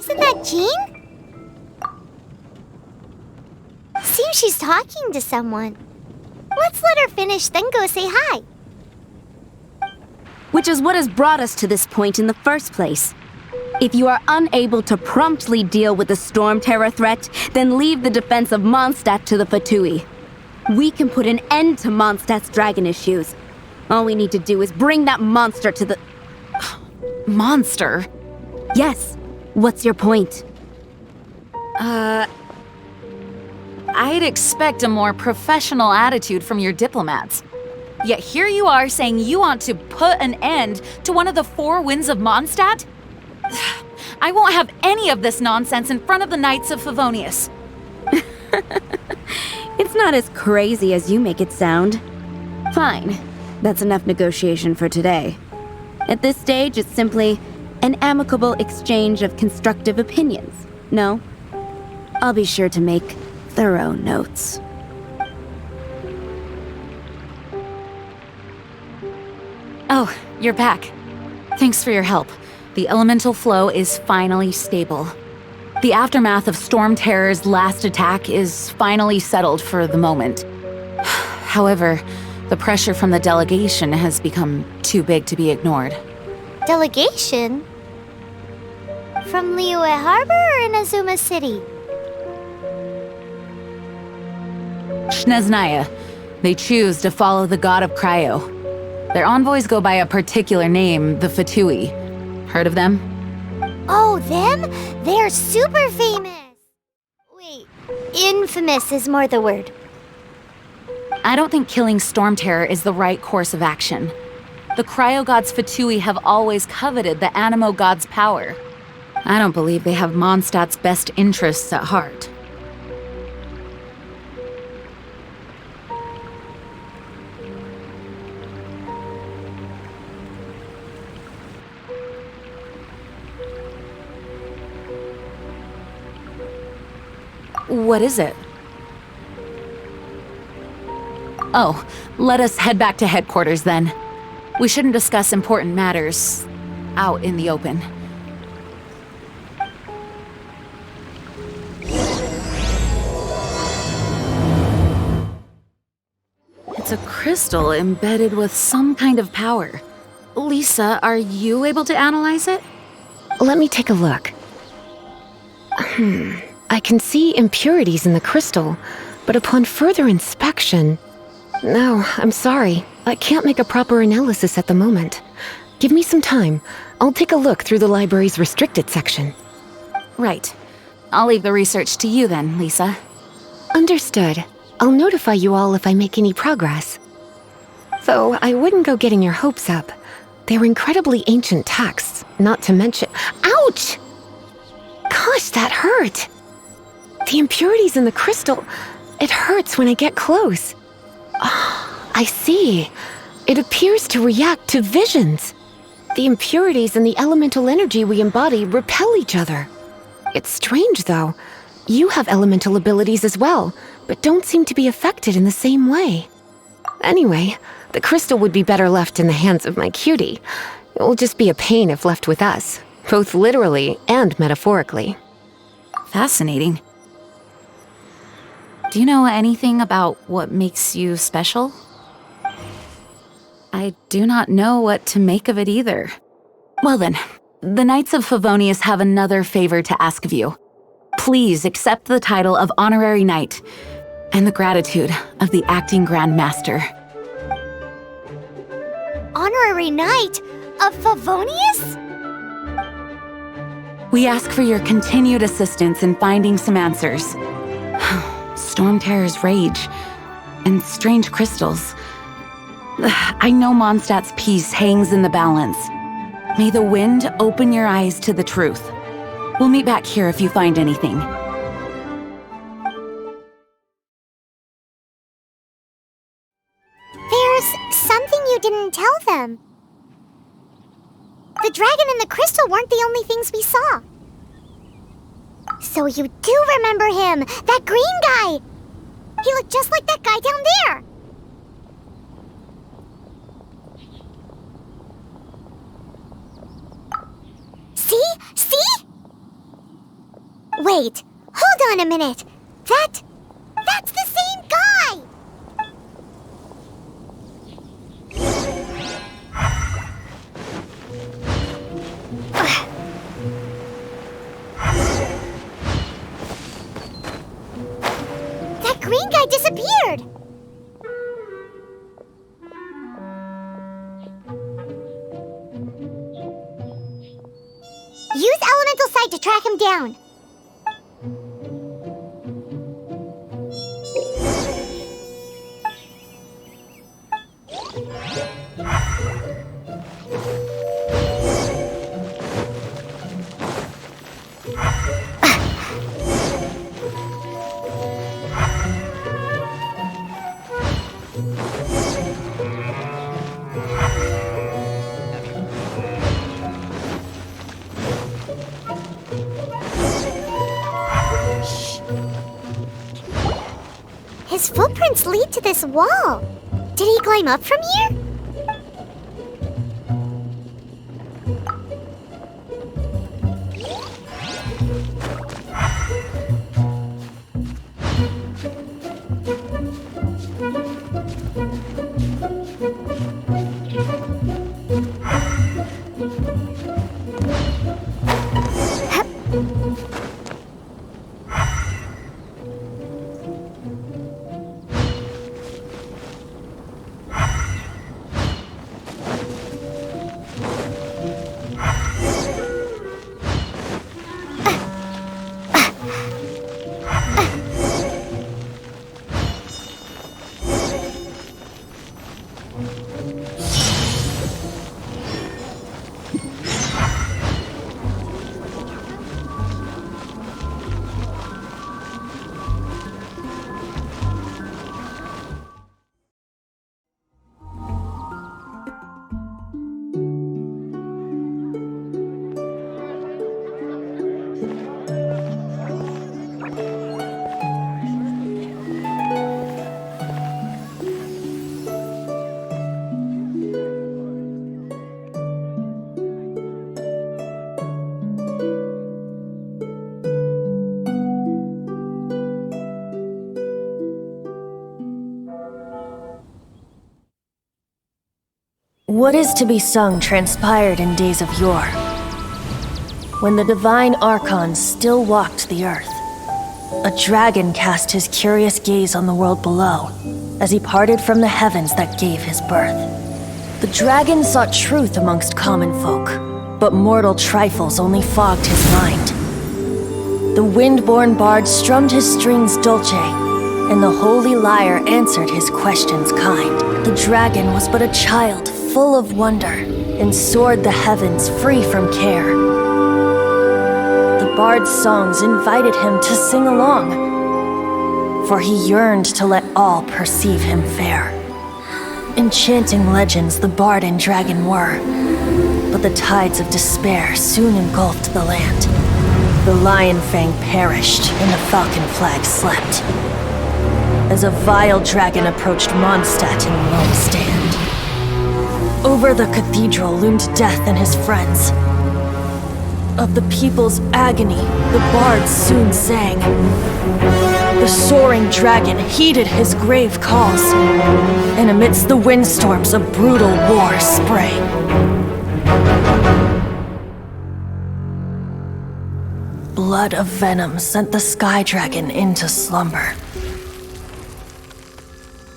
Isn't that Jean? Seems she's talking to someone. Let's let her finish, then go say hi. Which is what has brought us to this point in the first place. If you are unable to promptly deal with the storm terror threat, then leave the defense of Mondstadt to the Fatui. We can put an end to Mondstadt's dragon issues. All we need to do is bring that monster to the... Monster? Yes. What's your point? I'd expect a more professional attitude from your diplomats. Yet here you are saying you want to put an end to one of the four winds of Mondstadt? I won't have any of this nonsense in front of the Knights of Favonius. It's not as crazy as you make it sound. Fine. That's enough negotiation for today. At this stage, it's simply an amicable exchange of constructive opinions. No? I'll be sure to make thorough notes. Oh, you're back. Thanks for your help. The elemental flow is finally stable. The aftermath of Storm Terror's last attack is finally settled for the moment. However, the pressure from the delegation has become too big to be ignored. Delegation? From Liyue Harbor or Inazuma City? Shneznaya. They choose to follow the god of Cryo. Their envoys go by a particular name, the Fatui. Heard of them? Oh, them? They're super famous! Wait, infamous is more the word. I don't think killing Storm Terror is the right course of action. The Cryo gods Fatui have always coveted the Animo god's power. I don't believe they have Mondstadt's best interests at heart. What is it? Oh, let us head back to headquarters then. We shouldn't discuss important matters out in the open. It's a crystal embedded with some kind of power. Lisa, are you able to analyze it? Let me take a look. I can see impurities in the crystal, but upon further inspection... No, I'm sorry. I can't make a proper analysis at the moment. Give me some time. I'll take a look through the library's restricted section. Right. I'll leave the research to you then, Lisa. Understood. I'll notify you all if I make any progress. Though I wouldn't go getting your hopes up. They're incredibly ancient texts, not to mention... Ouch! Gosh, that hurt! The impurities in the crystal... It hurts when I get close. Oh, I see. It appears to react to visions. The impurities and the elemental energy we embody repel each other. It's strange, though. You have elemental abilities as well, but don't seem to be affected in the same way. Anyway, the crystal would be better left in the hands of my cutie. It will just be a pain if left with us, both literally and metaphorically. Fascinating. Do you know anything about what makes you special? I do not know what to make of it either. Well then, the Knights of Favonius have another favor to ask of you. Please accept the title of Honorary Knight and the gratitude of the Acting Grand Master. Honorary Knight of Favonius? We ask for your continued assistance in finding some answers. Storm Terror's rage, and strange crystals. I know Mondstadt's peace hangs in the balance. May the wind open your eyes to the truth. We'll meet back here if you find anything. There's something you didn't tell them. The dragon and the crystal weren't the only things we saw. So you do remember him, that green guy! He looked just like that guy down there! See? See? Wait, hold on a minute. That's the same guy! That green guy disappeared! Use elemental sight to track him down. His footprints lead to this wall. Did he climb up from here? What is to be sung transpired in days of yore, when the divine archons still walked the earth. A dragon cast his curious gaze on the world below, as he parted from the heavens that gave his birth. The dragon sought truth amongst common folk, but mortal trifles only fogged his mind. The wind-born bard strummed his strings dolce, and the holy lyre answered his questions kind. The dragon was but a child, full of wonder, and soared the heavens free from care. The bard's songs invited him to sing along, for he yearned to let all perceive him fair. Enchanting legends the bard and dragon were, but the tides of despair soon engulfed the land. The lion fang perished, and the falcon flag slept, as a vile dragon approached Mondstadt in lone stand. Over the cathedral loomed death and his friends. Of the people's agony, the bards soon sang. The soaring dragon heeded his grave calls, and amidst the windstorms a brutal war sprang. Blood of venom sent the sky dragon into slumber,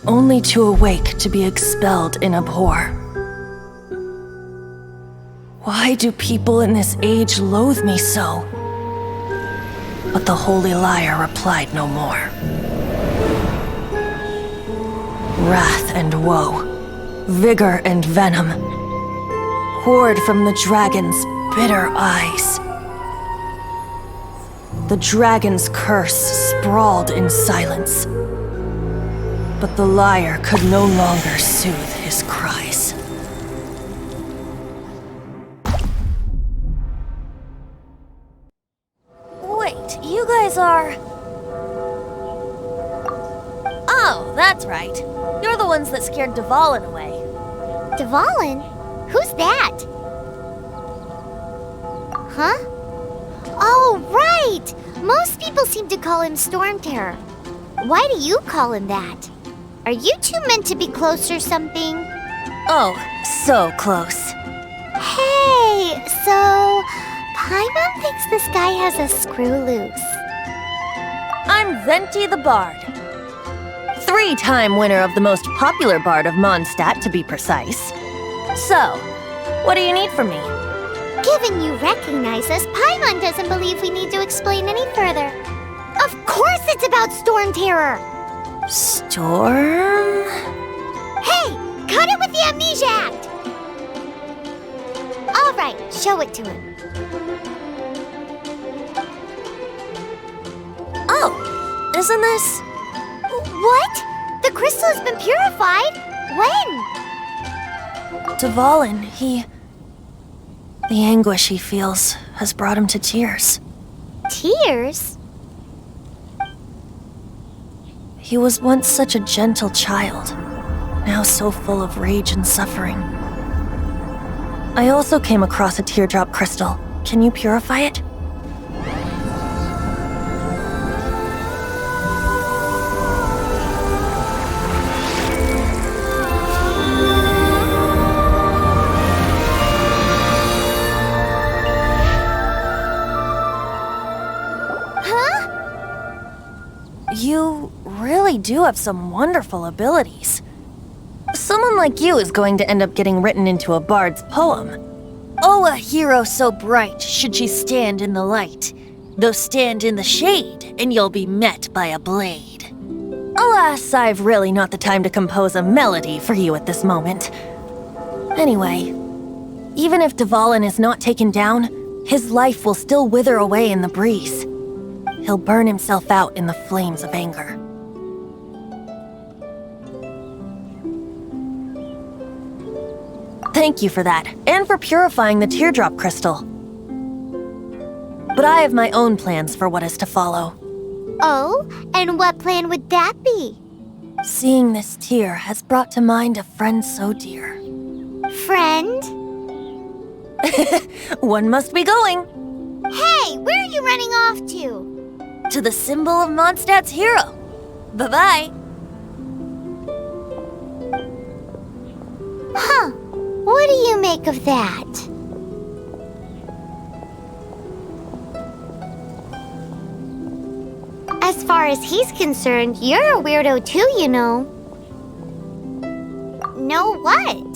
only to awake to be expelled in abhor. Why do people in this age loathe me so? But the holy lyre replied no more. Wrath and woe, vigor and venom, poured from the dragon's bitter eyes. The dragon's curse sprawled in silence, but the lyre could no longer soothe his cries. Wait, you guys are... Oh, that's right. You're the ones that scared Dvalin away. Dvalin? Who's that? Huh? Oh, right! Wait! Most people seem to call him Storm Terror. Why do you call him that? Are you two meant to be close or something? Oh, so close. Hey, so Paimon thinks this guy has a screw loose. I'm Venti the Bard. 3-time winner of the most popular bard of Mondstadt, to be precise. So, what do you need from me? Given you recognize us, Paimon doesn't believe we need to explain any further. Of course it's about Storm Terror! Storm? Hey, cut it with the Amnesia Act! All right, show it to him. Oh, isn't this... What? The crystal has been purified? When? Dvalin, the anguish he feels has brought him to tears. Tears? He was once such a gentle child, now so full of rage and suffering. I also came across a teardrop crystal. Can you purify it? You really do have some wonderful abilities. Someone like you is going to end up getting written into a bard's poem. Oh, a hero so bright should she stand in the light, though stand in the shade, and you'll be met by a blade. Alas, I've really not the time to compose a melody for you at this moment. Anyway, even if Dvalin is not taken down, his life will still wither away in the breeze. He'll burn himself out in the flames of anger. Thank you for that, and for purifying the teardrop crystal. But I have my own plans for what is to follow. Oh, and what plan would that be? Seeing this tear has brought to mind a friend so dear. Friend? One must be going. Hey, where are you running off to? To the symbol of Mondstadt's hero. Bye-bye. Huh. What do you make of that? As far as he's concerned, you're a weirdo too, you know. Know what?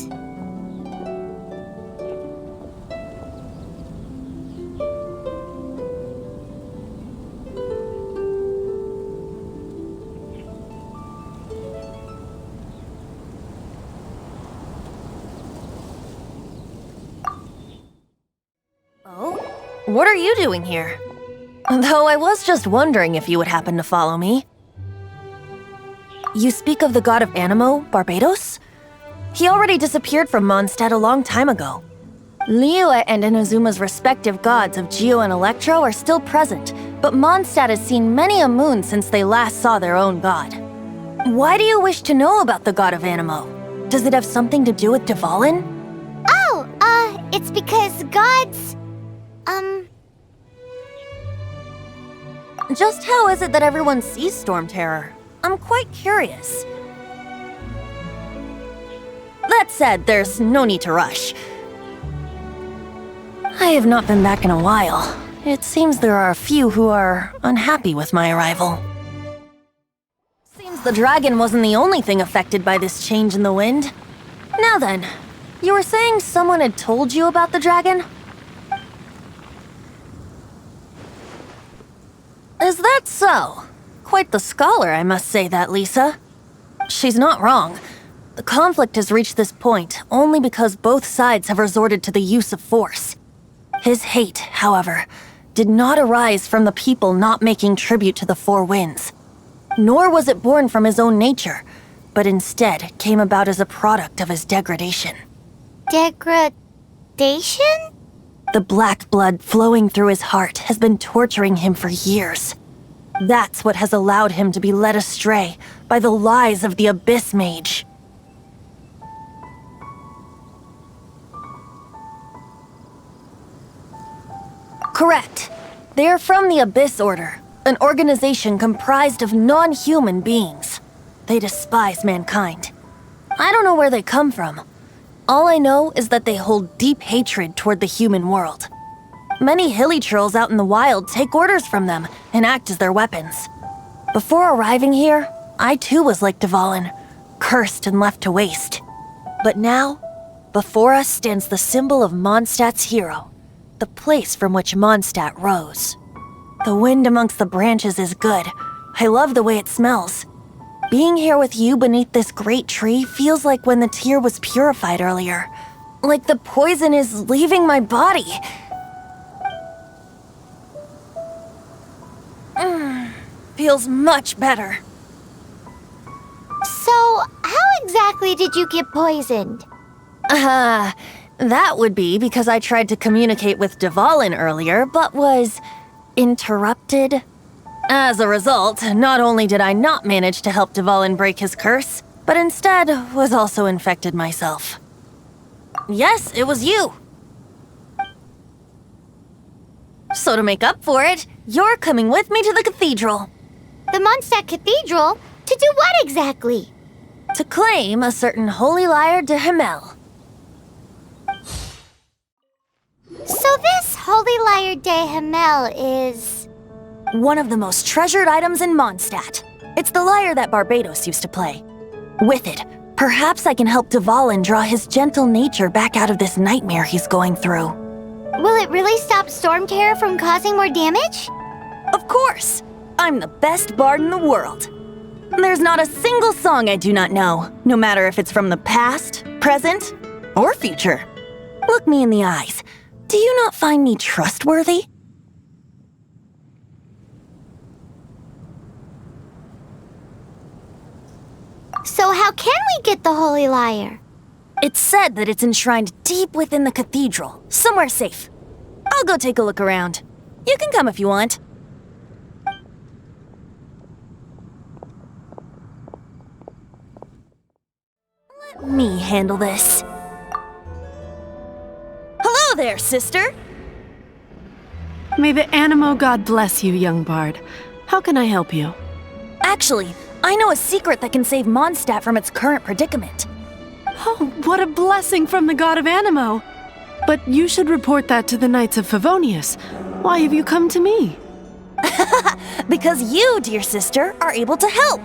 What are you doing here? Though I was just wondering if you would happen to follow me. You speak of the god of Animo, Barbados? He already disappeared from Mondstadt a long time ago. Liyue and Inazuma's respective gods of Geo and Electro are still present, but Mondstadt has seen many a moon since they last saw their own god. Why do you wish to know about the god of Animo? Does it have something to do with Dvalin? Oh, it's because gods... Just how is it that everyone sees Storm Terror? I'm quite curious. That said, there's no need to rush. I have not been back in a while. It seems there are a few who are unhappy with my arrival. Seems the dragon wasn't the only thing affected by this change in the wind. Now then, you were saying someone had told you about the dragon? Is that so? Quite the scholar, I must say that, Lisa. She's not wrong. The conflict has reached this point only because both sides have resorted to the use of force. His hate, however, did not arise from the people not making tribute to the Four Winds. Nor was it born from his own nature, but instead came about as a product of his degradation. Degradation? The black blood flowing through his heart has been torturing him for years. That's what has allowed him to be led astray by the lies of the Abyss Mage. Correct. They're from the Abyss Order, an organization comprised of non-human beings. They despise mankind. I don't know where they come from. All I know is that they hold deep hatred toward the human world. Many hilly trolls out in the wild take orders from them and act as their weapons. Before arriving here, I too was like Dvalin, cursed and left to waste. But now, before us stands the symbol of Mondstadt's hero, the place from which Mondstadt rose. The wind amongst the branches is good. I love the way it smells. Being here with you beneath this great tree feels like when the tear was purified earlier. Like the poison is leaving my body. Feels much better. So, how exactly did you get poisoned? That would be because I tried to communicate with Dvalin earlier, but was interrupted. As a result, not only did I not manage to help Dvalin break his curse, but instead was also infected myself. Yes, it was you. So to make up for it, you're coming with me to the cathedral. The Mondstadt Cathedral? To do what exactly? To claim a certain holy lyre de Himmel. So this Holy Lyre de Himmel is... one of the most treasured items in Mondstadt. It's the lyre that Barbados used to play. With it, perhaps I can help Dvalin draw his gentle nature back out of this nightmare he's going through. Will it really stop Storm Terror from causing more damage? Of course! I'm the best bard in the world. There's not a single song I do not know, no matter if it's from the past, present, or future. Look me in the eyes. Do you not find me trustworthy? So how can we get the Holy Lyre? It's said that it's enshrined deep within the cathedral, somewhere safe. I'll go take a look around. You can come if you want. Let me handle this. Hello there, sister! May the Animo God bless you, young bard. How can I help you? Actually, I know a secret that can save Mondstadt from its current predicament. Oh, what a blessing from the god of Animo! But you should report that to the Knights of Favonius. Why have you come to me? Because you, dear sister, are able to help.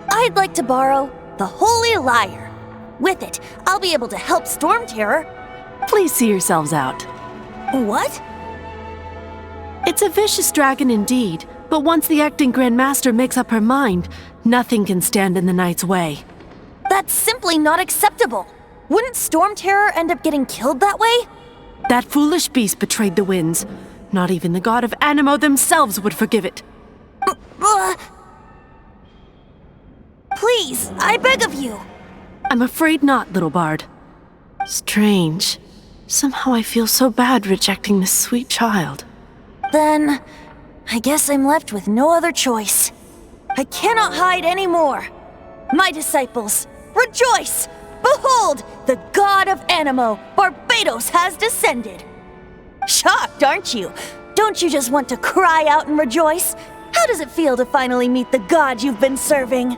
I'd like to borrow the Holy Lyre. With it, I'll be able to help Storm Terror. Please see yourselves out. What? It's a vicious dragon indeed, but once the acting Grand Master makes up her mind, nothing can stand in the Knight's way. That's simply not acceptable. Wouldn't Storm Terror end up getting killed that way? That foolish beast betrayed the winds. Not even the god of Animo themselves would forgive it. Please, I beg of you. I'm afraid not, little bard. Strange. Somehow I feel so bad rejecting this sweet child. Then, I guess I'm left with no other choice. I cannot hide anymore. My disciples, rejoice! Behold, the god of Animo, Barbados, has descended. Shocked, aren't you? Don't you just want to cry out and rejoice? How does it feel to finally meet the god you've been serving?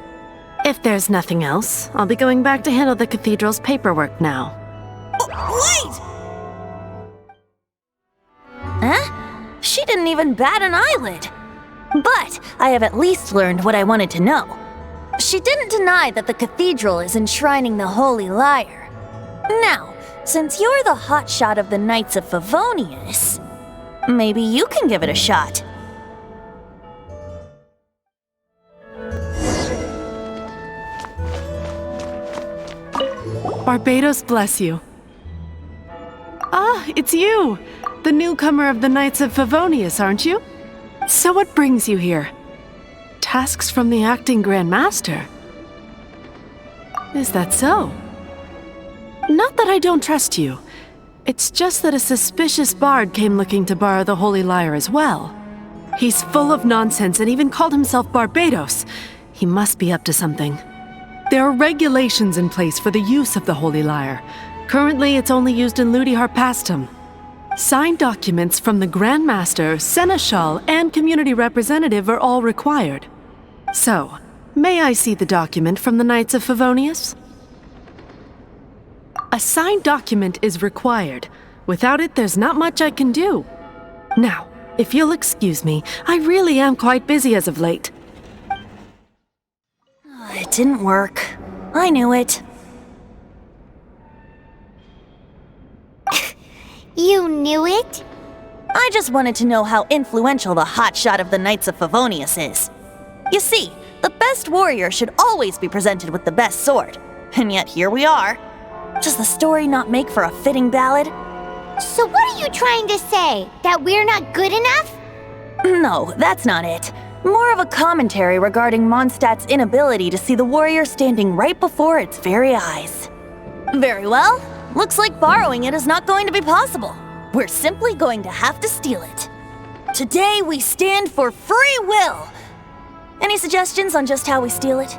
If there's nothing else, I'll be going back to handle the cathedral's paperwork now. Wait! Huh? She didn't even bat an eyelid. But I have at least learned what I wanted to know. She didn't deny that the cathedral is enshrining the Holy Lyre. Now, since you're the hotshot of the Knights of Favonius, maybe you can give it a shot. Barbados bless you. Ah, it's you! The newcomer of the Knights of Favonius, aren't you? So what brings you here? Tasks from the acting Grand Master? Is that so? Not that I don't trust you. It's just that a suspicious bard came looking to borrow the Holy Lyre as well. He's full of nonsense and even called himself Barbados. He must be up to something. There are regulations in place for the use of the Holy Lyre. Currently, it's only used in Ludi Harpastum. Signed documents from the Grand Master, Seneschal, and Community Representative are all required. So, may I see the document from the Knights of Favonius? A signed document is required. Without it, there's not much I can do. Now, if you'll excuse me, I really am quite busy as of late. It didn't work. I knew it. You knew it? I just wanted to know how influential the hotshot of the Knights of Favonius is. You see, the best warrior should always be presented with the best sword. And yet here we are. Does the story not make for a fitting ballad? So what are you trying to say? That we're not good enough? No, that's not it. More of a commentary regarding Mondstadt's inability to see the warrior standing right before its very eyes. Very well. Looks like borrowing it is not going to be possible. We're simply going to have to steal it. Today we stand for free will. Any suggestions on just how we steal it?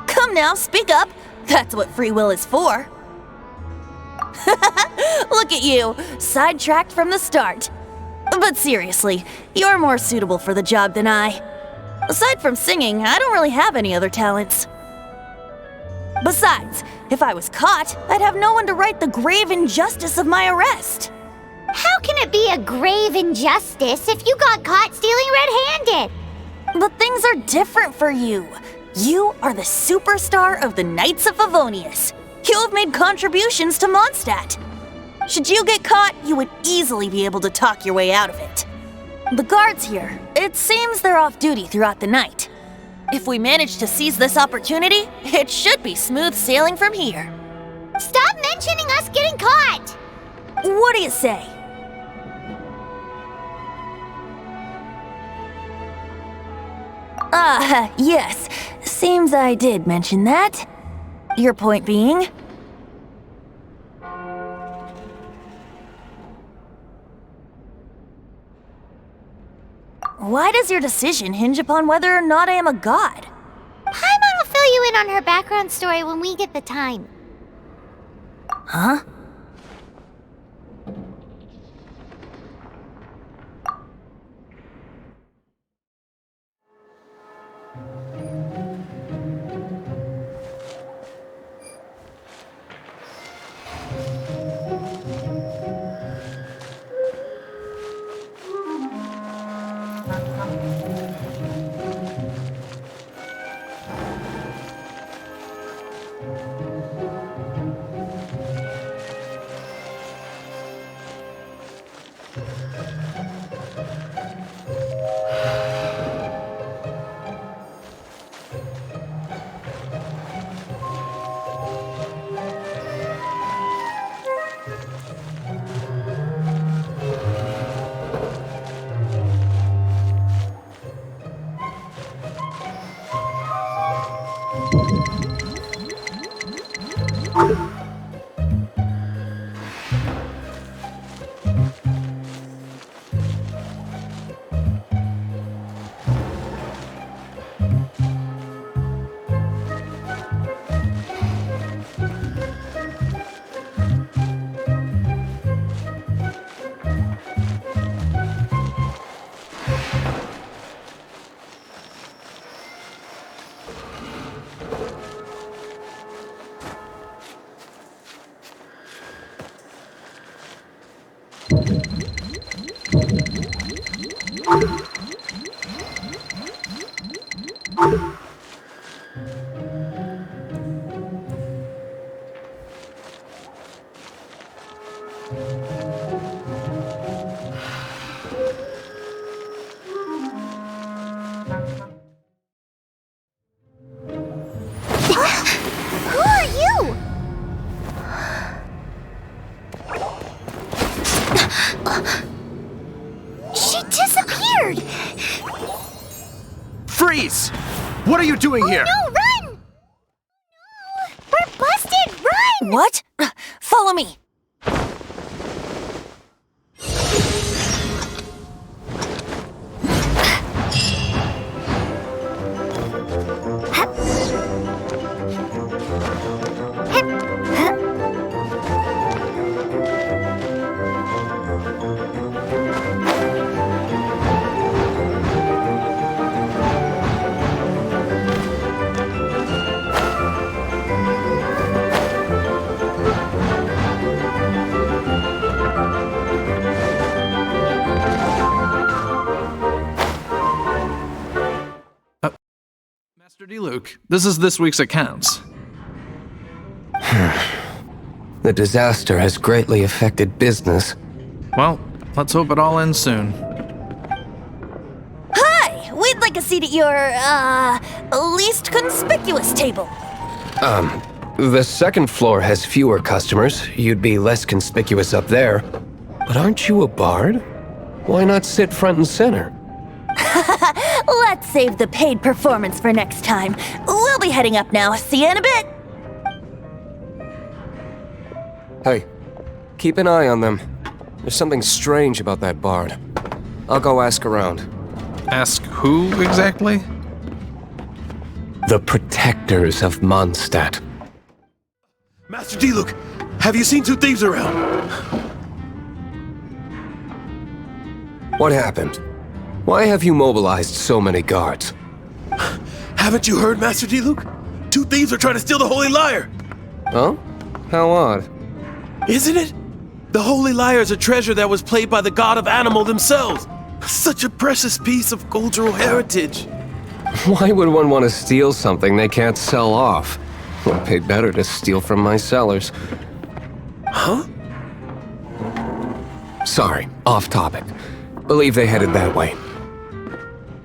Come now, speak up. That's what free will is for. Look at you, sidetracked from the start. But seriously, you're more suitable for the job than I. Aside from singing, I don't really have any other talents. Besides, if I was caught, I'd have no one to right the grave injustice of my arrest. How can it be a grave injustice if you got caught stealing red-handed? But things are different for you. You are the superstar of the Knights of Favonius. You have made contributions to Mondstadt. Should you get caught, you would easily be able to talk your way out of it. The guards here, it seems they're off duty throughout the night. If we manage to seize this opportunity, it should be smooth sailing from here. Stop mentioning us getting caught! What do you say? Yes. Seems I did mention that. Your point being? Why does your decision hinge upon whether or not I am a god? Paimon will fill you in on her background story when we get the time. Huh? Who are you? She disappeared! Freeze! What are you doing here? No, run! No! We're busted! Run! What? Follow me. Luke, this is this week's accounts. The disaster has greatly affected business. Well, let's hope it all ends soon. Hi! We'd like a seat at your, least conspicuous table. The second floor has fewer customers. You'd be less conspicuous up there. But aren't you a bard? Why not sit front and center? Let's save the paid performance for next time. We'll be heading up now. See you in a bit. Hey, keep an eye on them. There's something strange about that bard. I'll go ask around. Ask who exactly? The protectors of Mondstadt. Master D-Luke, have you seen two thieves around? What happened? Why have you mobilized so many guards? Haven't you heard, Master D-Luke? Two thieves are trying to steal the Holy Lyre! Oh? How odd. Isn't it? The Holy Lyre is a treasure that was played by the god of animal themselves. Such a precious piece of cultural heritage. Why would one want to steal something they can't sell off? Would pay better to steal from my sellers. Huh? Sorry, off topic. Believe they headed that way.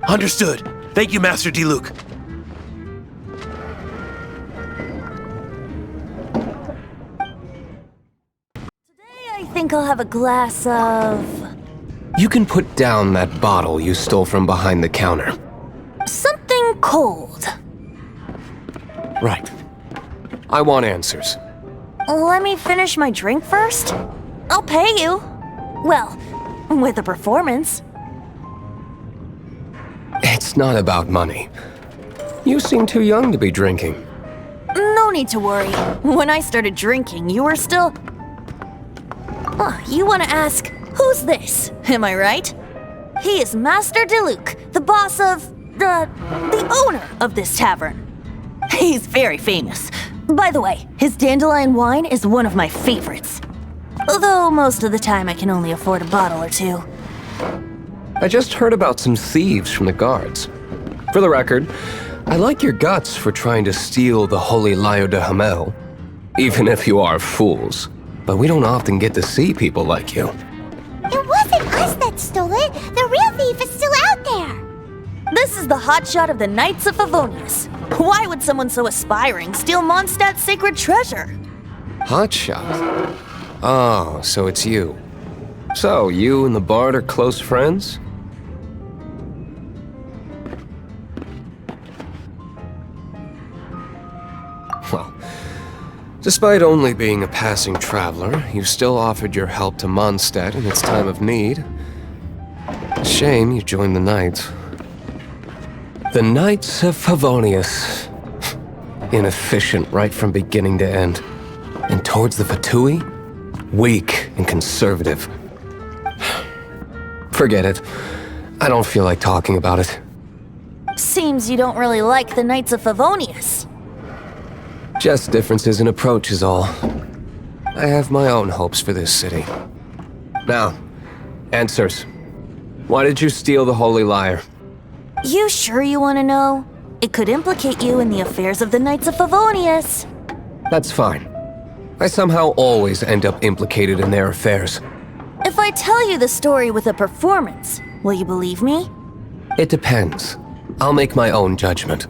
Understood. Thank you, Master D-Luke. Today I think I'll have a glass of... You can put down that bottle you stole from behind the counter. something cold. Right. I want answers. Let me finish my drink first. I'll pay you. Well, with a performance. It's not about money. You seem too young to be drinking. No need to worry. When I started drinking, you were still... Oh, you want to ask, who's this? Am I right? He is Master DeLuke, the boss of... the owner of this tavern. He's very famous. By the way, his dandelion wine is one of my favorites. Although most of the time I can only afford a bottle or two. I just heard about some thieves from the guards. For the record, I like your guts for trying to steal the Holy Lyre de Hamel. Even if you are fools. But we don't often get to see people like you. It wasn't us that stole it. The real thief is still out there. This is the hotshot of the Knights of Favonius. Why would someone so aspiring steal Mondstadt's sacred treasure? Hotshot? Oh, so it's you. So, you and the Bard are close friends? Well, despite only being a passing traveler, you still offered your help to Mondstadt in its time of need. Shame you joined the Knights. The Knights of Favonius. Inefficient right from beginning to end. And towards the Fatui, weak and conservative. Forget it. I don't feel like talking about it. Seems you don't really like the Knights of Favonius. Just differences in approach is all. I have my own hopes for this city. Now, answers. Why did you steal the Holy Lyre? You sure you want to know? It could implicate you in the affairs of the Knights of Favonius. That's fine. I somehow always end up implicated in their affairs. If I tell you the story with a performance, will you believe me? It depends. I'll make my own judgment.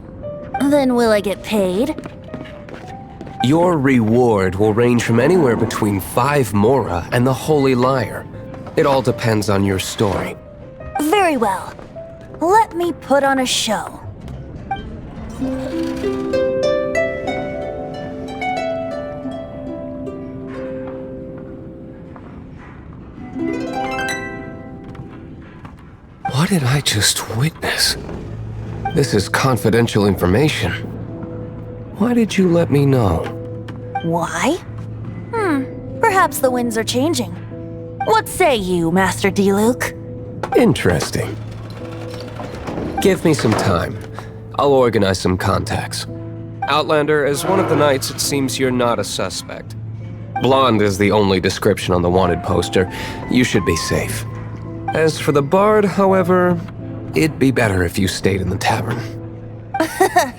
Then will I get paid? Your reward will range from anywhere between 5 Mora and the Holy Lyre. It all depends on your story. Very well. Let me put on a show. What did I just witness? This is confidential information. Why did you let me know? Why? Perhaps the winds are changing. What say you, Master D-Luke? Interesting. Give me some time. I'll organize some contacts. Outlander, as one of the knights, it seems you're not a suspect. Blonde is the only description on the wanted poster. You should be safe. As for the Bard, however, it'd be better if you stayed in the tavern.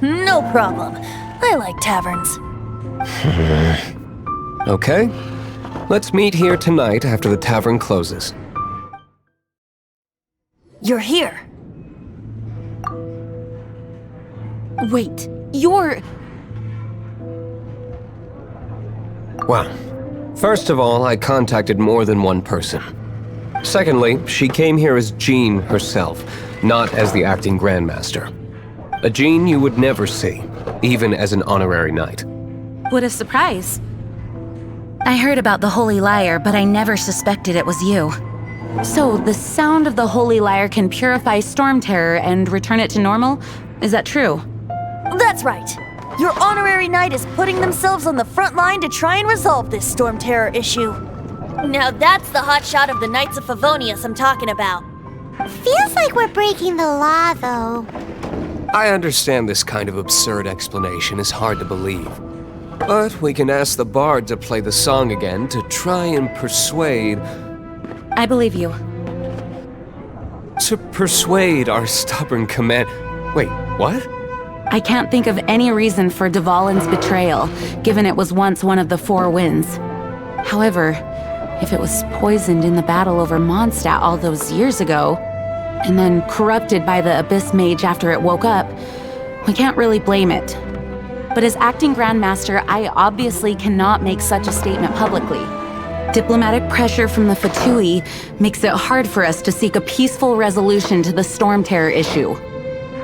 No problem. I like taverns. Okay. Let's meet here tonight after the tavern closes. You're here. Wait, you're... Well, first of all, I contacted more than one person. Secondly, she came here as Jean herself, not as the acting Grandmaster. A Jean you would never see, even as an honorary knight. What a surprise. I heard about the Holy Lyre, but I never suspected it was you. So, the sound of the Holy Lyre can purify Storm Terror and return it to normal? Is that true? That's right. Your honorary knight is putting themselves on the front line to try and resolve this Storm Terror issue. Now that's the hotshot of the Knights of Favonius I'm talking about. Feels like we're breaking the law, though. I understand this kind of absurd explanation is hard to believe. But we can ask the bard to play the song again to try and persuade... I believe you. To persuade our stubborn command... Wait, what? I can't think of any reason for Dvalin's betrayal, given it was once one of the Four Winds. However, if it was poisoned in the battle over Mondstadt all those years ago, and then corrupted by the Abyss Mage after it woke up, we can't really blame it. But as acting Grandmaster, I obviously cannot make such a statement publicly. Diplomatic pressure from the Fatui makes it hard for us to seek a peaceful resolution to the Storm Terror issue.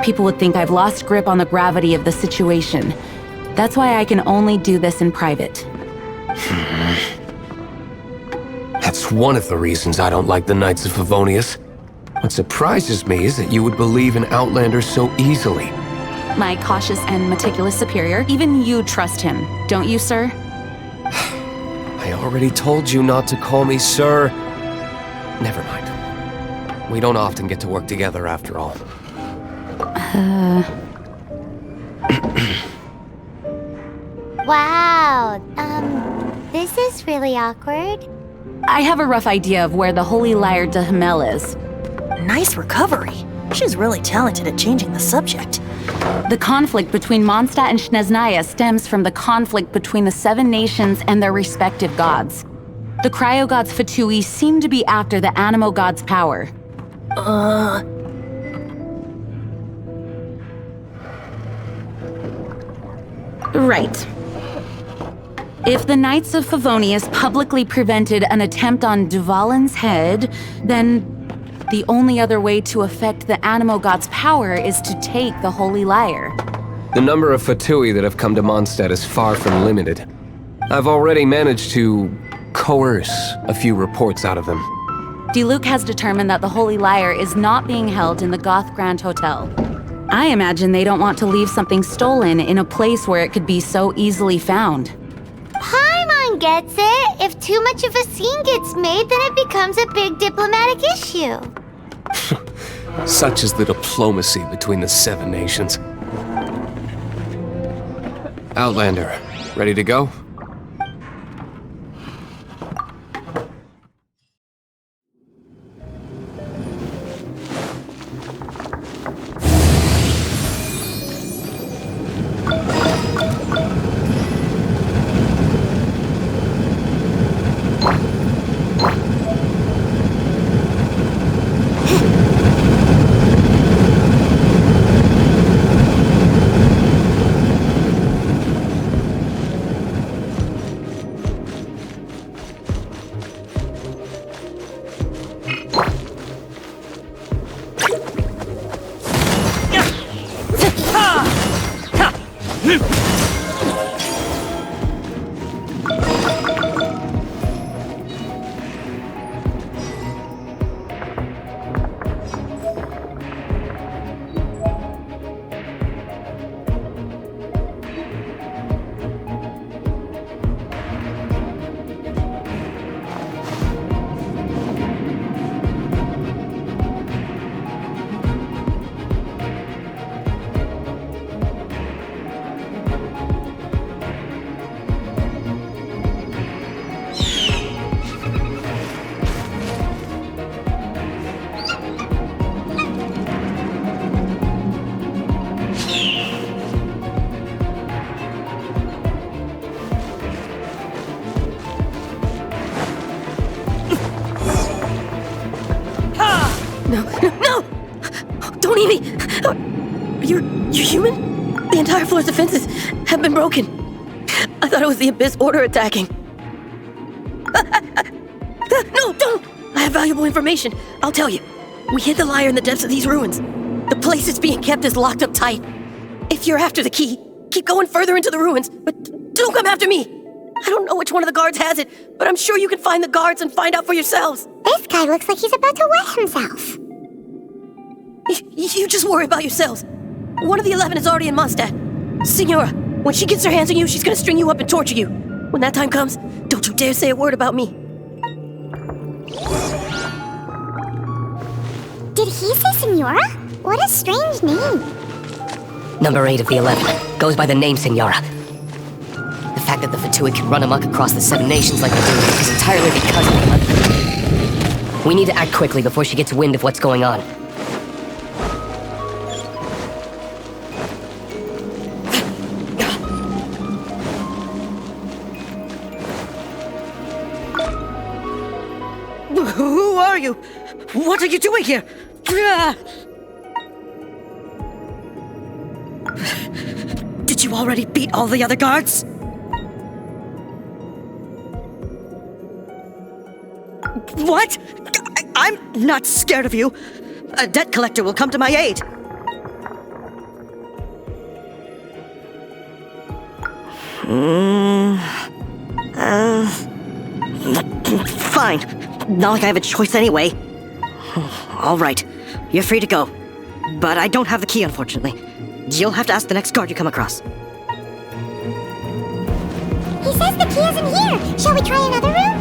People would think I've lost grip on the gravity of the situation. That's why I can only do this in private. That's one of the reasons I don't like the Knights of Favonius. What surprises me is that you would believe in Outlanders so easily. My cautious and meticulous superior, even you trust him, don't you, sir? I already told you not to call me sir. Never mind. We don't often get to work together after all. Wow, this is really awkward. I have a rough idea of where the Holy Lyre de Himmel is. Nice recovery. She's really talented at changing the subject. The conflict between Mondstadt and Snezhnaya stems from the conflict between the Seven Nations and their respective gods. The cryo-gods Fatui seem to be after the Animo god's power. Right. If the Knights of Favonius publicly prevented an attempt on Dvalin's head, then the only other way to affect the Animo god's power is to take the Holy Lyre. The number of Fatui that have come to Mondstadt is far from limited. I've already managed to coerce a few reports out of them. Diluc has determined that the Holy Lyre is not being held in the Goth Grand Hotel. I imagine they don't want to leave something stolen in a place where it could be so easily found. Paimon gets it. If too much of a scene gets made, then it becomes a big diplomatic issue. Such is the diplomacy between the Seven Nations. Outlander, ready to go? No! Don't eat me! You're human? The entire floor's defenses have been broken. I thought it was the Abyss Order attacking. No, don't! I have valuable information. I'll tell you. We hid the lyre in the depths of these ruins. The place it's being kept is locked up tight. If you're after the key, keep going further into the ruins, but don't come after me. I don't know which one of the guards has it, but I'm sure you can find the guards and find out for yourselves. This guy looks like he's about to wet himself. You just worry about yourselves. One of the 11 is already in Mondstadt. Signora, when she gets her hands on you, she's gonna string you up and torture you. When that time comes, don't you dare say a word about me. Did he say Signora? What a strange name. Number 8 of the 11 goes by the name Signora. The fact that the Fatui can run amok across the 7 nations like they do is entirely because of the 11. We need to act quickly before she gets wind of what's going on. Who are you? What are you doing here? Did you already beat all the other guards? What? I'm not scared of you. A debt collector will come to my aid. Fine. Not like I have a choice anyway. All right. You're free to go. But I don't have the key, unfortunately. You'll have to ask the next guard you come across. He says the key isn't here. Shall we try another room?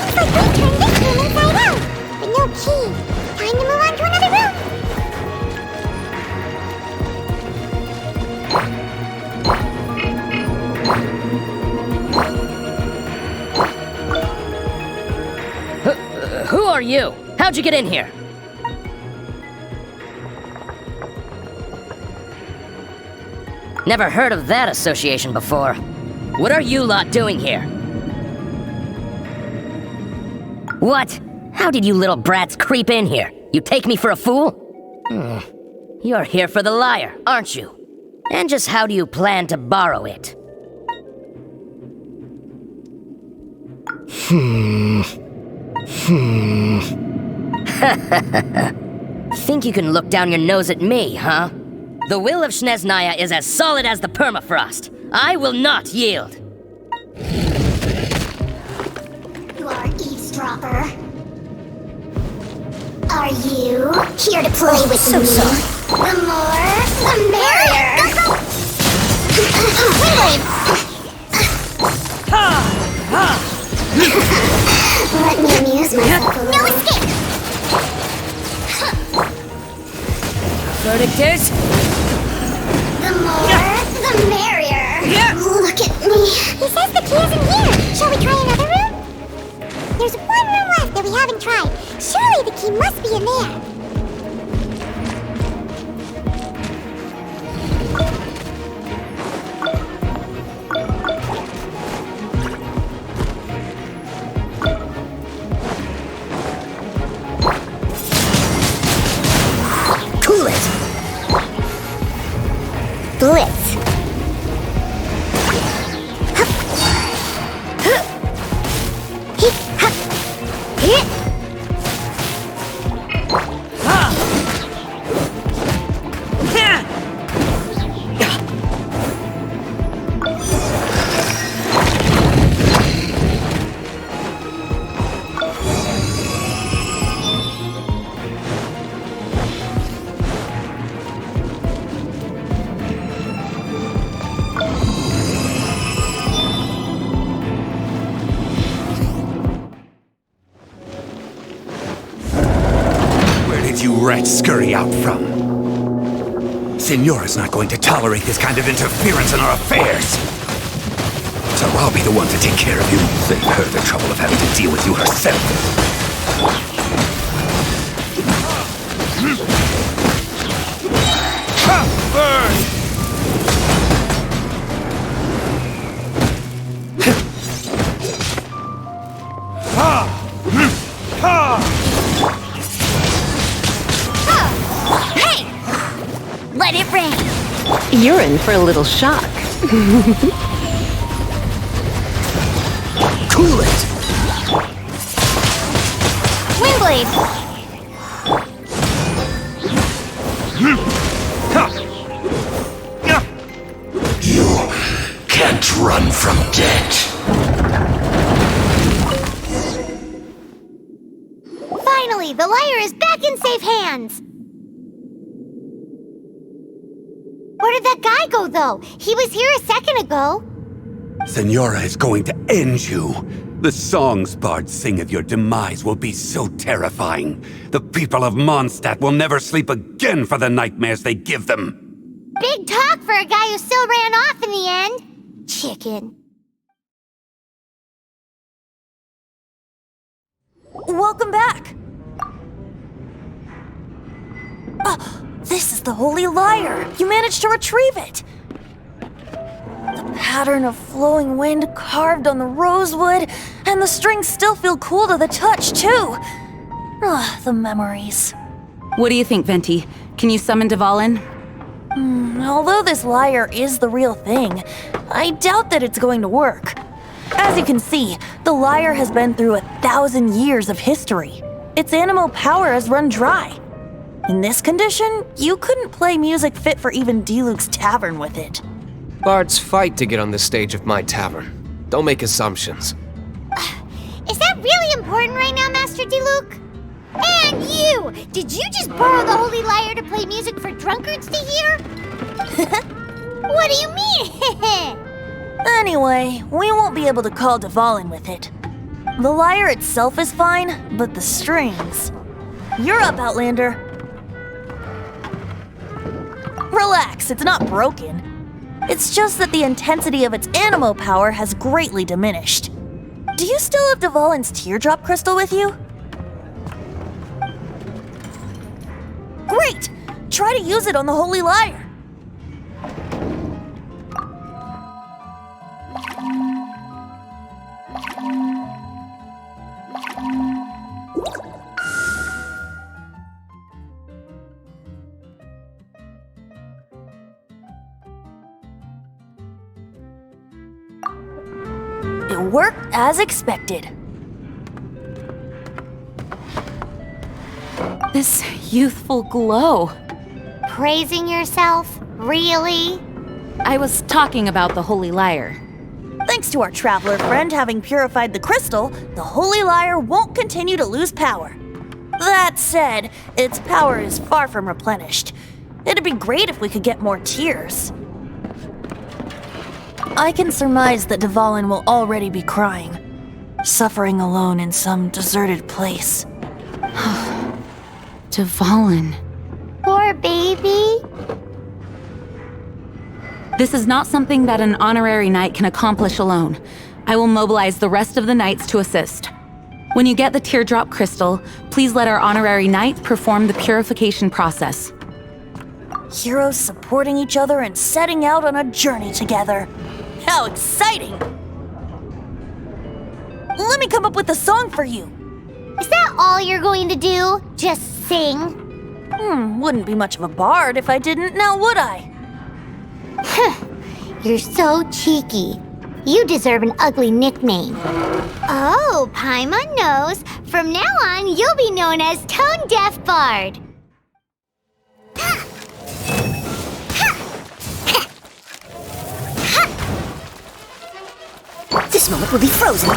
Seems like we turned this room inside out, but no key. Time to move on to another room. Who are you? How'd you get in here? Never heard of that association before. What are you lot doing here? What? How did you little brats creep in here? You take me for a fool? You're here for the lyre, aren't you? And just how do you plan to borrow it? Think you can look down your nose at me, huh? The will of Snezhnaya is as solid as the permafrost. I will not yield. You are eavesdropper. Are you here to play with me? sorry. The more, the merrier. Wait. Let me amuse myself a little. No escape! Verdict is? The more, the merrier. Look at me. He says the key isn't here. Shall we try another room? There's one room left that we haven't tried. Surely the key must be in there. Cool it! Blitz. You rats scurry out from? Signora's not going to tolerate this kind of interference in our affairs. So I'll be the one to take care of you. Save her the trouble of having to deal with you herself. Hey! Let it rain! You're in for a little shock. Cool it! Windblade! You can't run from death. Finally, the lyre is back in safe hands! Where did that guy go, though? He was here a second ago. Senora is going to end you. The songs bards sing of your demise will be so terrifying. The people of Mondstadt will never sleep again for the nightmares they give them. Big talk for a guy who still ran off in the end. Chicken. Welcome back! This is the Holy Lyre! You managed to retrieve it! The pattern of flowing wind carved on the rosewood, and the strings still feel cool to the touch, too! The memories. What do you think, Venti? Can you summon Dvalin? Although this lyre is the real thing, I doubt that it's going to work. As you can see, the lyre has been through 1,000 years of history. Its animal power has run dry. In this condition, you couldn't play music fit for even D-Luke's tavern with it. Bards fight to get on the stage of my tavern. Don't make assumptions. Is that really important right now, Master D-Luke? And you! Did you just borrow the Holy Lyre to play music for drunkards to hear? What do you mean? Anyway, we won't be able to call Dvalin with it. The lyre itself is fine, but the strings... You're up, Outlander. Relax, it's not broken. It's just that the intensity of its animo power has greatly diminished. Do you still have Dvalin's teardrop crystal with you? Great! Try to use it on the Holy Lyre. It worked as expected. This youthful glow. Praising yourself? Really? I was talking about the Holy Lyre. Thanks to our traveler friend having purified the crystal, the Holy Lyre won't continue to lose power. That said, its power is far from replenished. It'd be great if we could get more tears. I can surmise that Dvalin will already be crying, suffering alone in some deserted place. Dvalin. Poor baby. This is not something that an honorary knight can accomplish alone. I will mobilize the rest of the knights to assist. When you get the teardrop crystal, please let our honorary knight perform the purification process. Heroes supporting each other and setting out on a journey together. How exciting! Let me come up with a song for you. Is that all you're going to do? Just sing? Wouldn't be much of a bard if I didn't, now would I? You're so cheeky. You deserve an ugly nickname. Oh, Paimon knows. From now on, you'll be known as Tone Deaf Bard. This moment will be frozen.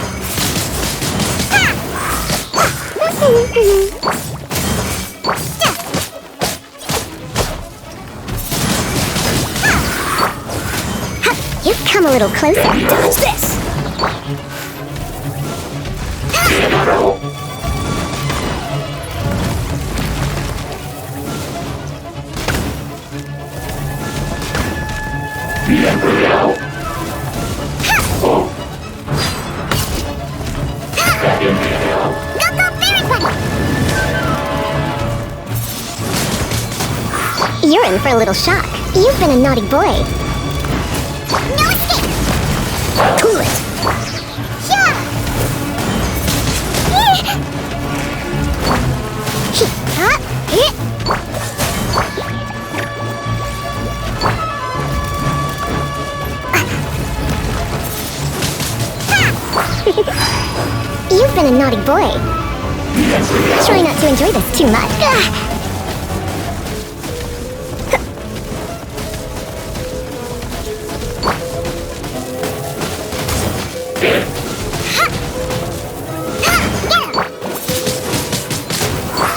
You've come a little closer. Dodge this! You're in for a little shock. You've been a naughty boy. No escape! Cool it! Yeah! You've been a naughty boy. Try not to enjoy this too much.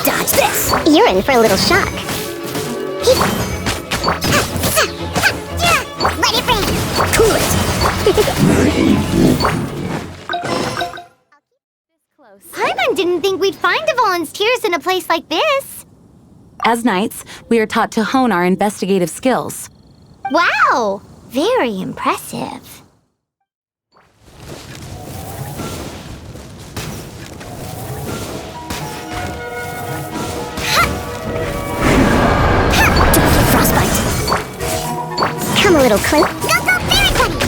Dodge this! You're in for a little shock. Let it rain! Cool it! Paimon didn't think we'd find the volunteers in a place like this. As knights, we are taught to hone our investigative skills. Wow! Very impressive. Frostbite. Come a little close. Go, go, Fairy Buddy!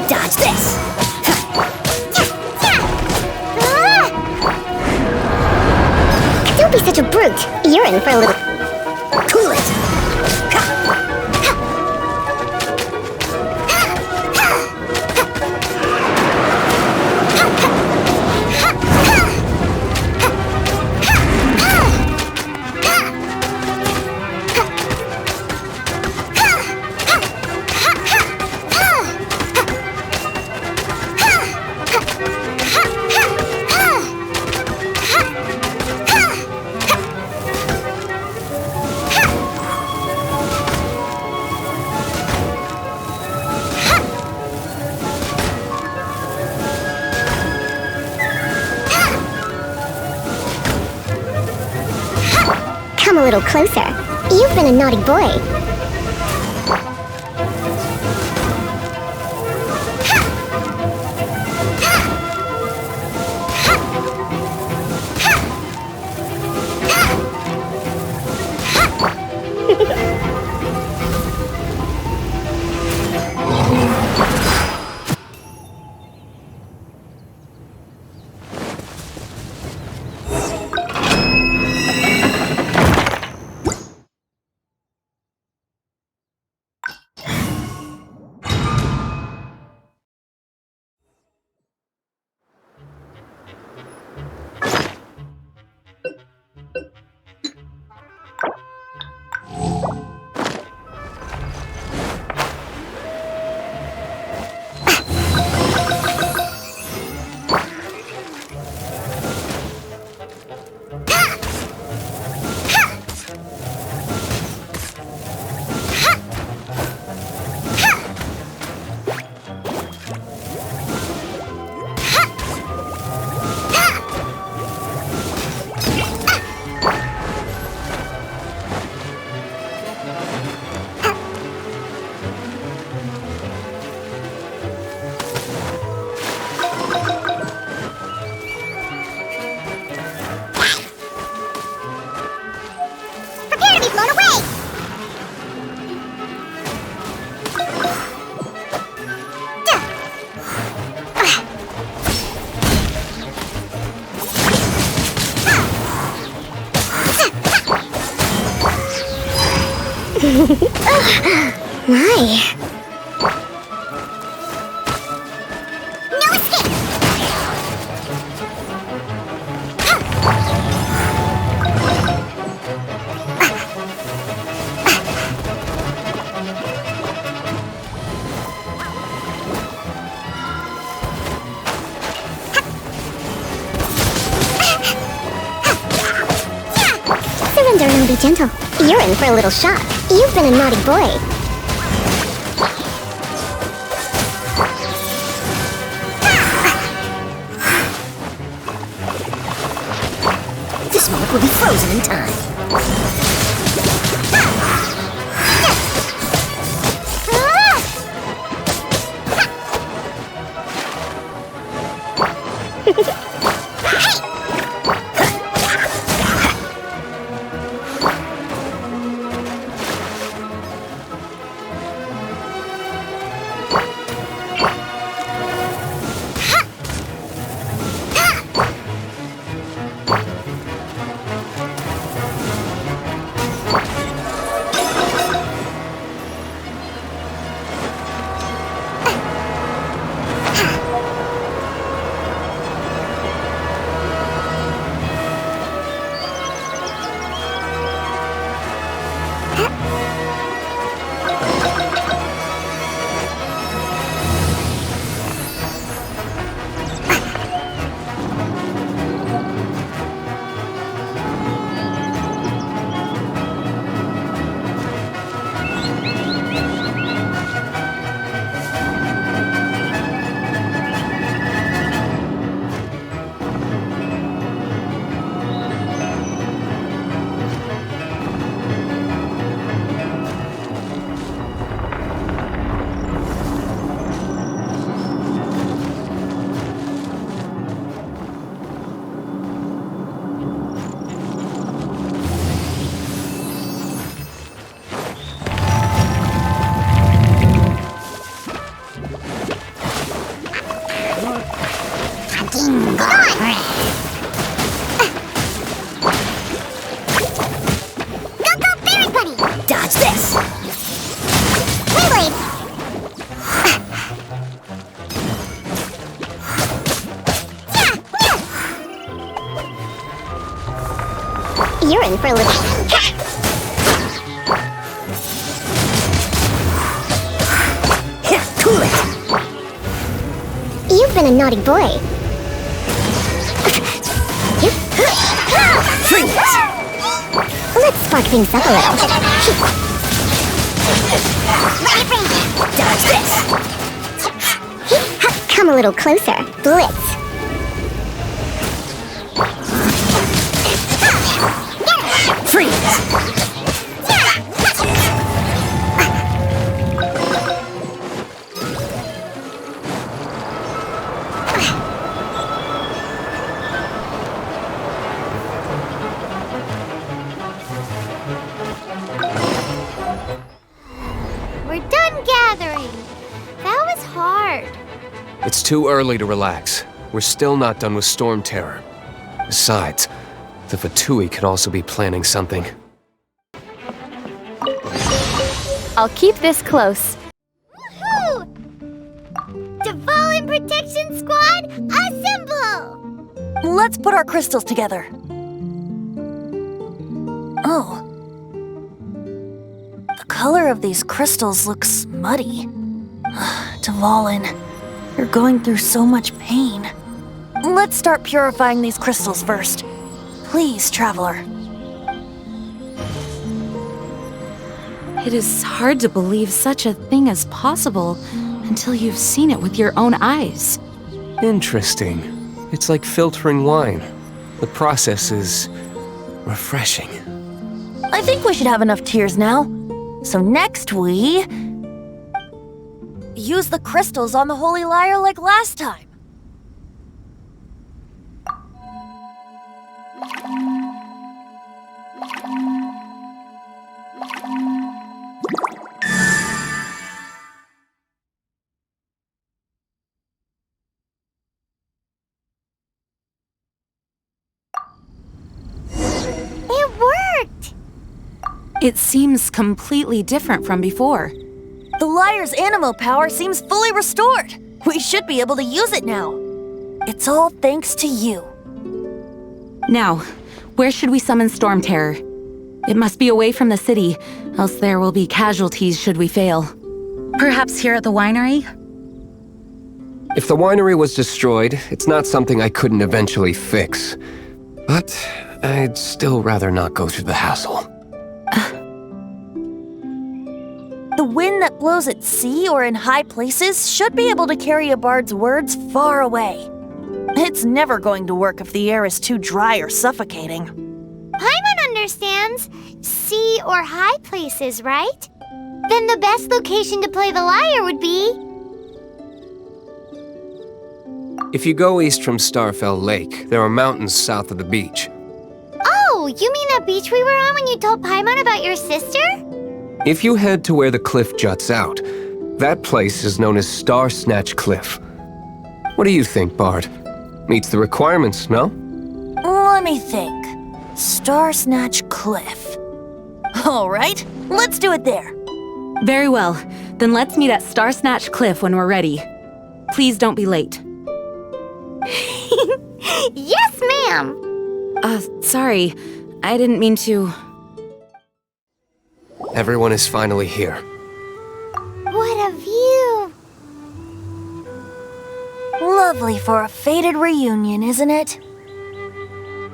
Dodge this! Don't be such a brute. You're in for a little... Cool it! Come a little closer. You've been a naughty boy. My. No escape! Surrender and be gentle. You're in for a little shock. You've been a naughty boy. will be frozen in time. You're in for a little. Cool it! You've been a naughty boy. Freeze! Let's spark things up a little. Dodge this! Come a little closer. Blitz. Freeze! We're done gathering. That was hard. It's too early to relax. We're still not done with Storm Terror. Besides, the Fatui could also be planning something. I'll keep this close. Woohoo! Dvalin Protection Squad, assemble! Let's put our crystals together. Oh. The color of these crystals looks muddy. Dvalin, you're going through so much pain. Let's start purifying these crystals first. Please, Traveler. It is hard to believe such a thing is possible until you've seen it with your own eyes. Interesting. It's like filtering wine. The process is refreshing. I think we should have enough tears now. So next we use the crystals on the Holy Lyre like last time. It worked! It seems completely different from before. The Lyre's animo power seems fully restored. We should be able to use it now. It's all thanks to you. Now, where should we summon Storm Terror? It must be away from the city, else there will be casualties should we fail. Perhaps here at the winery? If the winery was destroyed, it's not something I couldn't eventually fix. But I'd still rather not go through the hassle. The wind that blows at sea or in high places should be able to carry a bard's words far away. It's never going to work if the air is too dry or suffocating. Paimon understands sea or high places, right? Then the best location to play the lyre would be... If you go east from Starfell Lake, there are mountains south of the beach. Oh, you mean that beach we were on when you told Paimon about your sister? If you head to where the cliff juts out, that place is known as Star Snatch Cliff. What do you think, Bard? Meets the requirements, no? Let me think. Star Snatch Cliff. All right, let's do it there. Very well. Then let's meet at Star Snatch Cliff when we're ready. Please don't be late. Yes, ma'am! Sorry. I didn't mean to... Everyone is finally here. What a view! Lovely for a fated reunion, isn't it?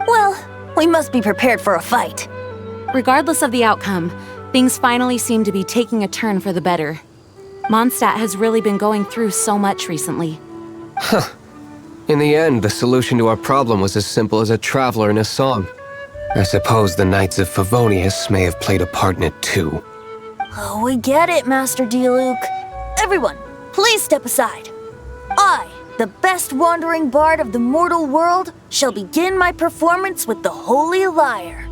Well, we must be prepared for a fight. Regardless of the outcome, things finally seem to be taking a turn for the better. Mondstadt has really been going through so much recently. Huh. In the end, the solution to our problem was as simple as a traveler in a song. I suppose the Knights of Favonius may have played a part in it too. Oh, we get it, Master Diluc. Everyone, please step aside. I, the best wandering bard of the mortal world, shall begin my performance with the Holy Lyre.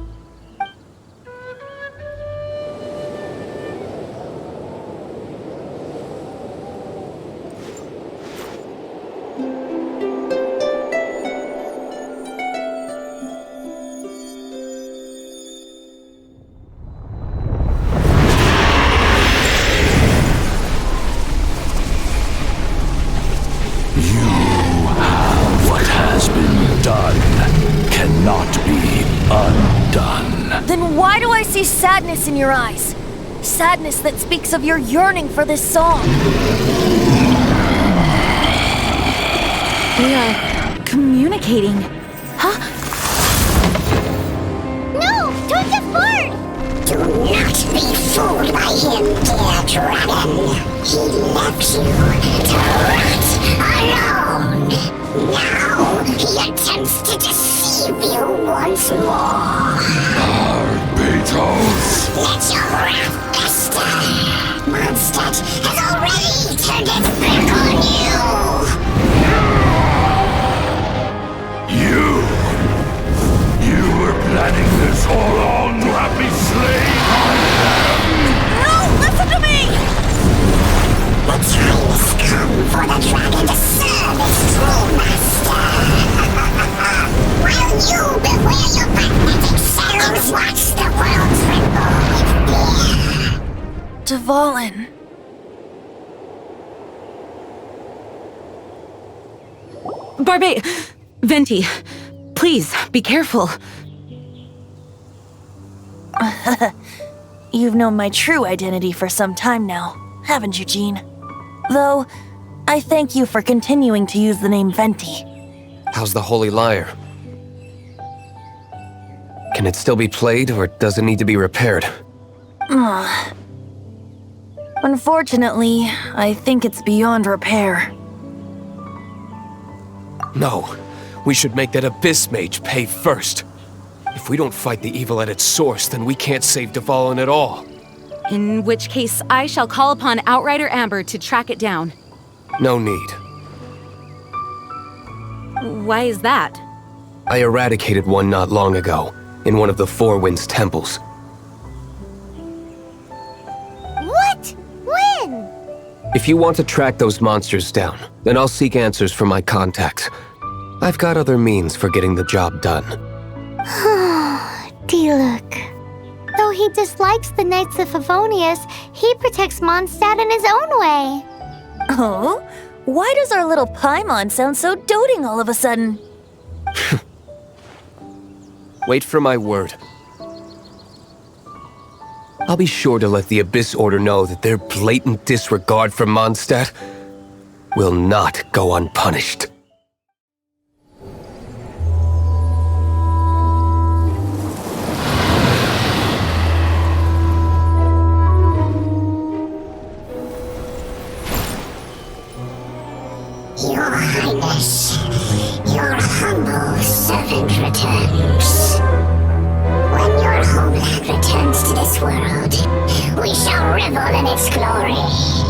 Then why do I see sadness in your eyes? Sadness that speaks of your yearning for this song. We are communicating. Huh? No! Don't get bored! Do not be fooled by him, dear dragon. He left you to rot alone. Now he attempts to deceive you once more. Beatles! Let your wrath fester. Mondstadt has already turned its back on you. You were planning this all along to have me slain by them! No, listen to me! The time has come for the dragon to serve its true master. While you beware your pathetic shadows, watch the world tremble with fear. Dvalin. Venti, please, be careful. You've known my true identity for some time now, haven't you, Jean? Though, I thank you for continuing to use the name Venti. How's the Holy Lyre? Can it still be played, or does it need to be repaired? Unfortunately, I think it's beyond repair. No. We should make that Abyss Mage pay first. If we don't fight the evil at its source, then we can't save Dvalin at all. In which case, I shall call upon Outrider Amber to track it down. No need. Why is that? I eradicated one not long ago, in one of the Four Winds temples. What? When? If you want to track those monsters down, then I'll seek answers from my contacts. I've got other means for getting the job done. Diluc. Though he dislikes the Knights of Favonius, he protects Mondstadt in his own way. Oh? Why does our little Paimon sound so doting all of a sudden? Wait for my word. I'll be sure to let the Abyss Order know that their blatant disregard for Mondstadt will not go unpunished. Your Highness, your humble servant returns. brings to this world. We shall revel in its glory.